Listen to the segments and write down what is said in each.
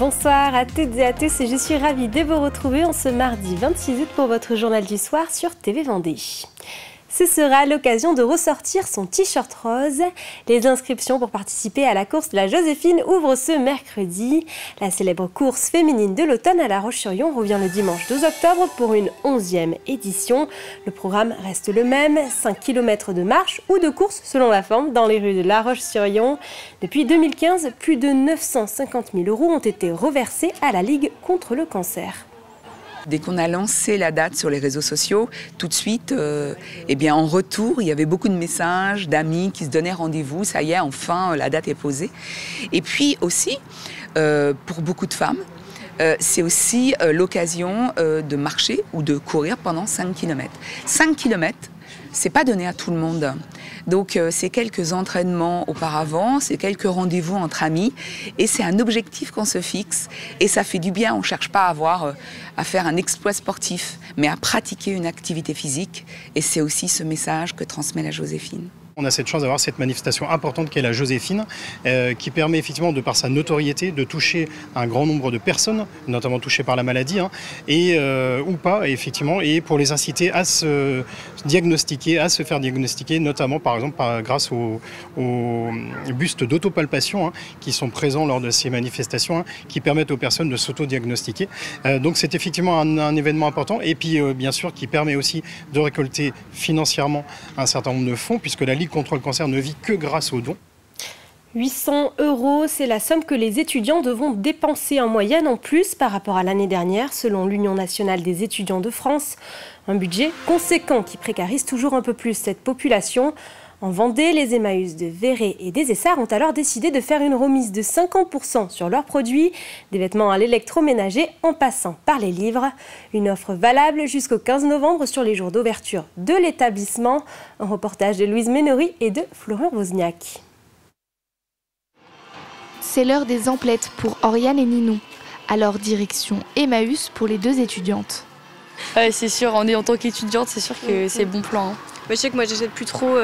Bonsoir à toutes et à tous, je suis ravie de vous retrouver en ce mardi 26 août pour votre journal du soir sur TV Vendée. Ce sera l'occasion de ressortir son t-shirt rose. Les inscriptions pour participer à la course de la Joséphine ouvrent ce mercredi. La célèbre course féminine de l'automne à La Roche-sur-Yon revient le dimanche 12 octobre pour une 11e édition. Le programme reste le même, 5 km de marche ou de course selon la forme dans les rues de La Roche-sur-Yon. Depuis 2015, plus de 950 000 € ont été reversés à la Ligue contre le cancer. Dès qu'on a lancé la date sur les réseaux sociaux, tout de suite, en retour, il y avait beaucoup de messages d'amis qui se donnaient rendez-vous. Ça y est, enfin, la date est posée. Et puis aussi, pour beaucoup de femmes, c'est aussi l'occasion de marcher ou de courir pendant 5 km. 5 km, c'est pas donné à tout le monde. Donc c'est quelques entraînements auparavant, c'est quelques rendez-vous entre amis et c'est un objectif qu'on se fixe et ça fait du bien. On ne cherche pas à faire un exploit sportif, mais à pratiquer une activité physique et c'est aussi ce message que transmet la Joséphine. On a cette chance d'avoir cette manifestation importante qu'est la Joséphine, qui permet effectivement, de par sa notoriété, de toucher un grand nombre de personnes, notamment touchées par la maladie, ou pas, effectivement, et pour les inciter à se diagnostiquer, à se faire diagnostiquer, notamment par exemple grâce aux bustes d'autopalpation qui sont présents lors de ces manifestations, qui permettent aux personnes de s'auto-diagnostiquer. Donc c'est effectivement un événement important, et puis bien sûr qui permet aussi de récolter financièrement un certain nombre de fonds, puisque la Ligue contre le cancer ne vit que grâce aux dons. 800 €, c'est la somme que les étudiants devront dépenser en moyenne en plus par rapport à l'année dernière, selon l'Union nationale des étudiants de France. Un budget conséquent qui précarise toujours un peu plus cette population. En Vendée, les Emmaüs de Véret et des Essarts ont alors décidé de faire une remise de 50% sur leurs produits, des vêtements à l'électroménager en passant par les livres. Une offre valable jusqu'au 15 novembre sur les jours d'ouverture de l'établissement. Un reportage de Louise Ménory et de Florian Wozniak. C'est l'heure des emplettes pour Oriane et Ninon. Alors direction Emmaüs pour les deux étudiantes. Ouais, c'est sûr, en tant qu'étudiante, c'est sûr que c'est bon plan. Je sais que moi j'achète plus trop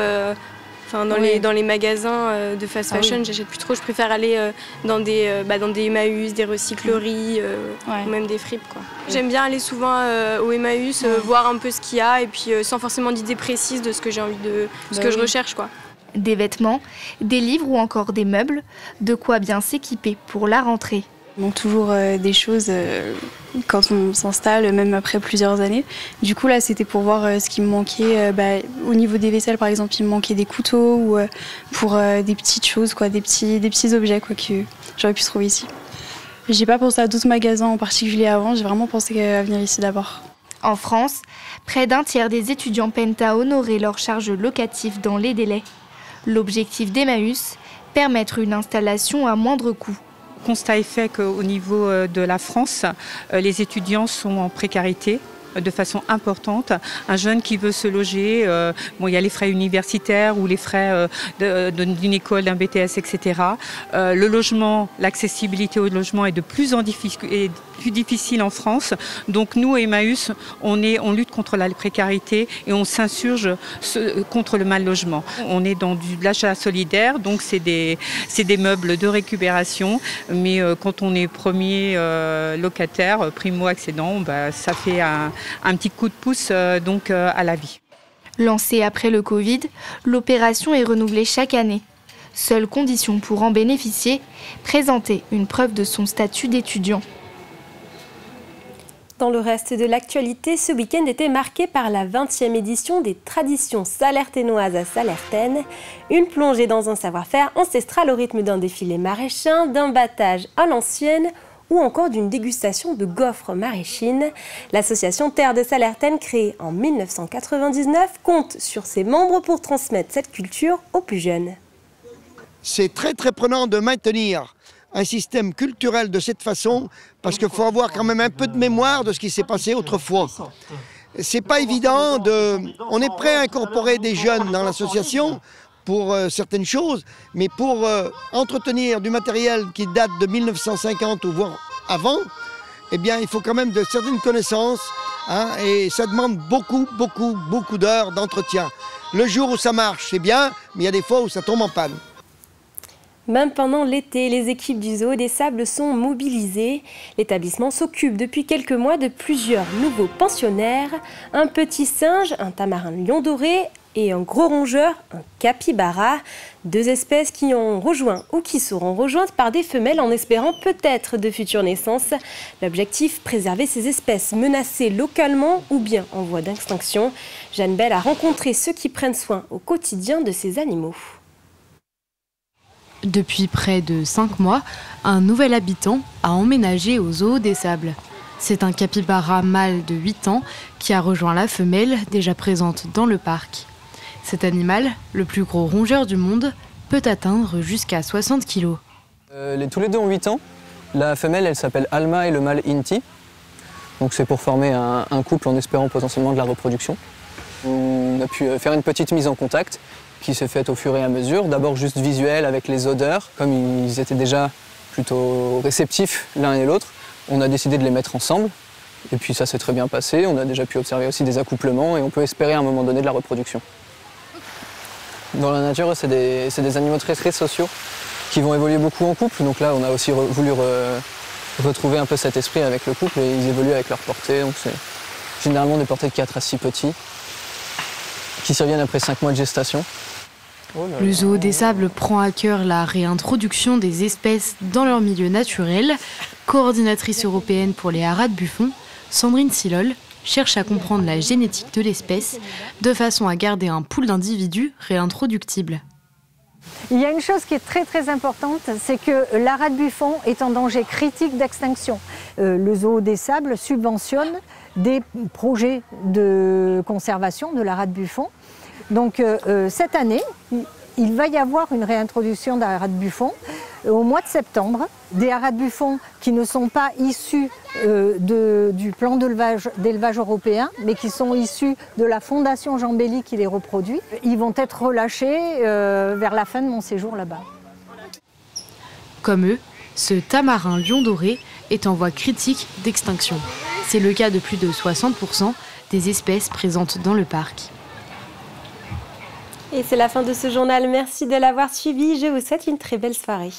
dans les magasins de fast fashion, j'achète plus trop. Je préfère aller dans des Emmaüs, des recycleries ou même des fripes, quoi. J'aime bien aller souvent au Emmaüs, voir un peu ce qu'il y a et puis sans forcément d'idée précise de ce que j'ai envie de ce que je recherche, quoi. Des vêtements, des livres ou encore des meubles, de quoi bien s'équiper pour la rentrée. On a toujours des choses quand on s'installe, même après plusieurs années. Du coup, là, c'était pour voir ce qui me manquait. Au niveau des vaisselles, par exemple, il me manquait des couteaux ou pour des petites choses, quoi, des petits objets quoi, que j'aurais pu trouver ici. J'ai pas pensé à d'autres magasins en particulier avant, j'ai vraiment pensé à venir ici d'abord. En France, près d'un tiers des étudiants peinent à honorer leurs charges locatives dans les délais. L'objectif d'Emmaüs, permettre une installation à moindre coût. Le constat est fait qu'au niveau de la France, les étudiants sont en précarité de façon importante. Un jeune qui veut se loger, il y a les frais universitaires ou les frais d'une école, d'un BTS, etc. Le logement, l'accessibilité au logement est de plus difficile en France. Donc nous, Emmaüs, on lutte contre la précarité et on s'insurge contre le mal logement. On est dans de l'achat solidaire, donc c'est des meubles de récupération, mais quand on est premier locataire, primo-accédant, ça fait un petit coup de pouce à la vie. Lancée après le Covid, l'opération est renouvelée chaque année. Seule condition pour en bénéficier, présenter une preuve de son statut d'étudiant. Dans le reste de l'actualité, ce week-end était marqué par la 20e édition des traditions salertainoises à Salertaine. Une plongée dans un savoir-faire ancestral au rythme d'un défilé maraîchin, d'un battage à l'ancienne ou encore d'une dégustation de gaufres maraîchines. L'association Terre de Salertaine, créée en 1999, compte sur ses membres pour transmettre cette culture aux plus jeunes. C'est très prenant de maintenir un système culturel de cette façon, parce qu'il faut avoir quand même un peu de mémoire de ce qui s'est passé autrefois. C'est pas évident on est prêt à incorporer des jeunes dans l'association pour certaines choses, mais pour entretenir du matériel qui date de 1950 ou voire avant, eh bien il faut quand même de certaines connaissances, et ça demande beaucoup d'heures d'entretien. Le jour où ça marche, c'est bien, mais il y a des fois où ça tombe en panne. Même pendant l'été, les équipes du Zoo des Sables sont mobilisées. L'établissement s'occupe depuis quelques mois de plusieurs nouveaux pensionnaires. Un petit singe, un tamarin lion doré et un gros rongeur, un capybara. 2 espèces qui ont rejoint ou qui seront rejointes par des femelles en espérant peut-être de futures naissances. L'objectif, préserver ces espèces menacées localement ou bien en voie d'extinction. Jeanne Bell a rencontré ceux qui prennent soin au quotidien de ces animaux. Depuis près de 5 mois, un nouvel habitant a emménagé au Zoo des Sables. C'est un capybara mâle de 8 ans qui a rejoint la femelle déjà présente dans le parc. Cet animal, le plus gros rongeur du monde, peut atteindre jusqu'à 60 kg. Tous les deux ont 8 ans. La femelle, elle s'appelle Alma et le mâle Inti. Donc c'est pour former un couple en espérant potentiellement de la reproduction. On a pu faire une petite mise en contact qui s'est faite au fur et à mesure. D'abord juste visuel avec les odeurs. Comme ils étaient déjà plutôt réceptifs l'un et l'autre, on a décidé de les mettre ensemble. Et puis ça s'est très bien passé. On a déjà pu observer aussi des accouplements et on peut espérer à un moment donné de la reproduction. Dans la nature, c'est des animaux très sociaux qui vont évoluer beaucoup en couple. Donc là, on a aussi voulu retrouver un peu cet esprit avec le couple et ils évoluent avec leur portée. Donc c'est généralement des portées de 4 à 6 petits qui surviennent après 5 mois de gestation. Le Zoo des Sables prend à cœur la réintroduction des espèces dans leur milieu naturel. Coordinatrice européenne pour les haras de Buffon, Sandrine Silol cherche à comprendre la génétique de l'espèce de façon à garder un pool d'individus réintroductibles. Il y a une chose qui est très importante, c'est que l'haras de Buffon est en danger critique d'extinction. Le Zoo des Sables subventionne des projets de conservation de l'haras de Buffon. Donc cette année, il va y avoir une réintroduction d'haras de Buffon au mois de septembre. Des haras de Buffon qui ne sont pas issus du plan d'élevage européen, mais qui sont issus de la Fondation Jean Belly qui les reproduit. Ils vont être relâchés vers la fin de mon séjour là-bas. Comme eux, ce tamarin lion doré est en voie critique d'extinction. C'est le cas de plus de 60% des espèces présentes dans le parc. Et c'est la fin de ce journal. Merci de l'avoir suivi. Je vous souhaite une très belle soirée.